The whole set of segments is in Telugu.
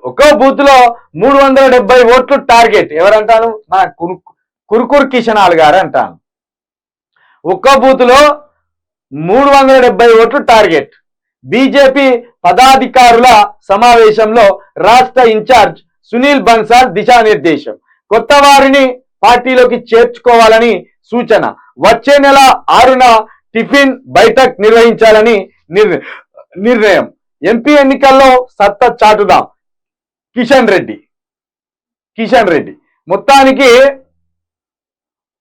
ఒక్కో బూత్ లో 370 ఓట్లు టార్గెట్. ఎవరంటాను? నా కురుకూర్ కిషనాల్ గారు అంటాను. ఒక్కో బూత్ లో 370 ఓట్లు టార్గెట్. బీజేపీ పదాధికారుల సమావేశంలో రాష్ట్ర ఇన్ఛార్జ్ సునీల్ బన్సాల్ దిశానిర్దేశం. కొత్త వారిని పార్టీలోకి చేర్చుకోవాలని సూచన. వచ్చే నెల 6న టిఫిన్ బైఠక్ నిర్వహించాలని నిర్ణయం. ఎంపీ ఎన్నికల్లో సత్తా చాటుదాం. కిషన్ రెడ్డి మొత్తానికి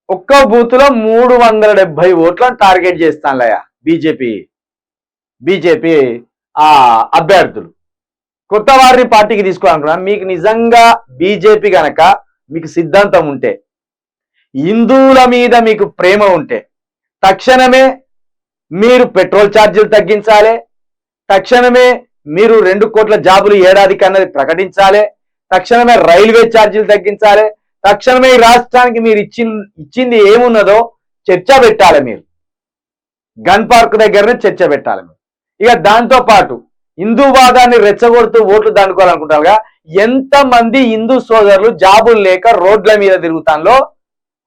ఒక్క బూత్ లో 370 ఓట్లను టార్గెట్ చేస్తానులయ్యా బీజేపీ అభ్యర్థులు. కొత్త వారిని పార్టీకి తీసుకోవాలనుకున్నాను. మీకు నిజంగా బీజేపీ గనక మీకు సిద్ధాంతం ఉంటే, హిందువుల మీద మీకు ప్రేమ ఉంటే, తక్షణమే మీరు పెట్రోల్ ఛార్జీలు తగ్గించాలి. తక్షణమే మీరు 2 కోట్ల జాబులు ఏడాదికి అన్నది ప్రకటించాలి. తక్షణమే రైల్వే ఛార్జీలు తగ్గించాలి. తక్షణమే ఈ రాష్ట్రానికి మీరు ఇచ్చింది ఏమున్నదో చర్చ పెట్టాలి. మీరు గన్ పార్క్ దగ్గరనే చర్చ పెట్టాలి. ఇక దాంతో పాటు హిందూవాదాన్ని రెచ్చగొడుతూ ఓట్లు దండుకోవాలనుకుంటారుగా, ఎంతమంది హిందూ సోదరులు జాబులు లేక రోడ్ల మీద తిరుగుతాలో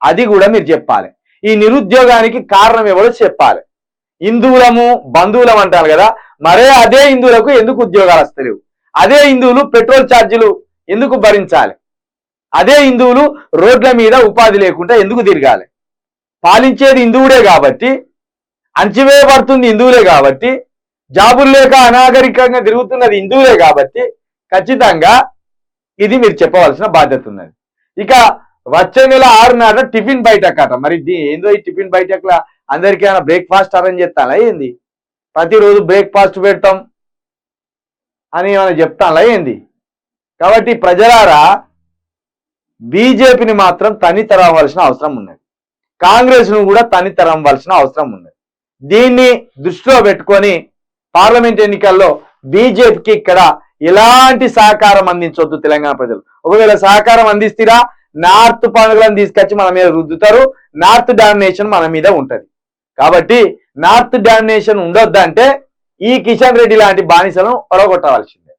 అది కూడా మీరు చెప్పాలి. ఈ నిరుద్యోగానికి కారణం ఎవరో చెప్పాలి. హిందువులము బంధువులం అంటారు కదా, మరే అదే హిందువులకు ఎందుకు ఉద్యోగాలు వస్తలేవు? అదే హిందువులు పెట్రోల్ ఛార్జీలు ఎందుకు భరించాలి? అదే హిందువులు రోడ్ల మీద ఉపాధి లేకుండా ఎందుకు తిరగాలి? పాలించేది హిందువుడే కాబట్టి, అణచివేయబడుతుంది హిందువులే కాబట్టి, జాబులు లేక అనాగరికంగా తిరుగుతున్నది హిందువులే కాబట్టి ఖచ్చితంగా ఇది మీరు చెప్పవలసిన బాధ్యత ఉన్నది. ఇక వచ్చే నెల 6 నాట టిఫిన్ బైఠక్ అట. మరి ఏందో ఈ టిఫిన్ బైఠక్ లా అందరికీ ఏమైనా బ్రేక్ఫాస్ట్ అరేంజ్ చేస్తానా ఏంది? ప్రతిరోజు బ్రేక్ఫాస్ట్ పెడతాం అని ఏమైనా చెప్తానా ఏంది? కాబట్టి ప్రజలారా, బీజేపీని మాత్రం తనితరవలసిన అవసరం ఉన్నది. కాంగ్రెస్ ను కూడా తనితరవలసిన అవసరం ఉన్నది. దీన్ని దృష్టిలో పెట్టుకొని పార్లమెంట్ ఎన్నికల్లో బీజేపీకి ఇక్కడ ఎలాంటి సహకారం అందించవద్దు తెలంగాణ ప్రజలు. ఒకవేళ సహకారం అందిస్తారా, నార్త్ పండుగలను తీసుకొచ్చి మన మీద రుద్దుతారు. నార్త్ డామినేషన్ మన మీద ఉంటది. కాబట్టి నార్త్ డామినేషన్ ఉండొద్దంటే ఈ కిషన్ రెడ్డి లాంటి బానిసలను ఒడగొట్టవలసిందే.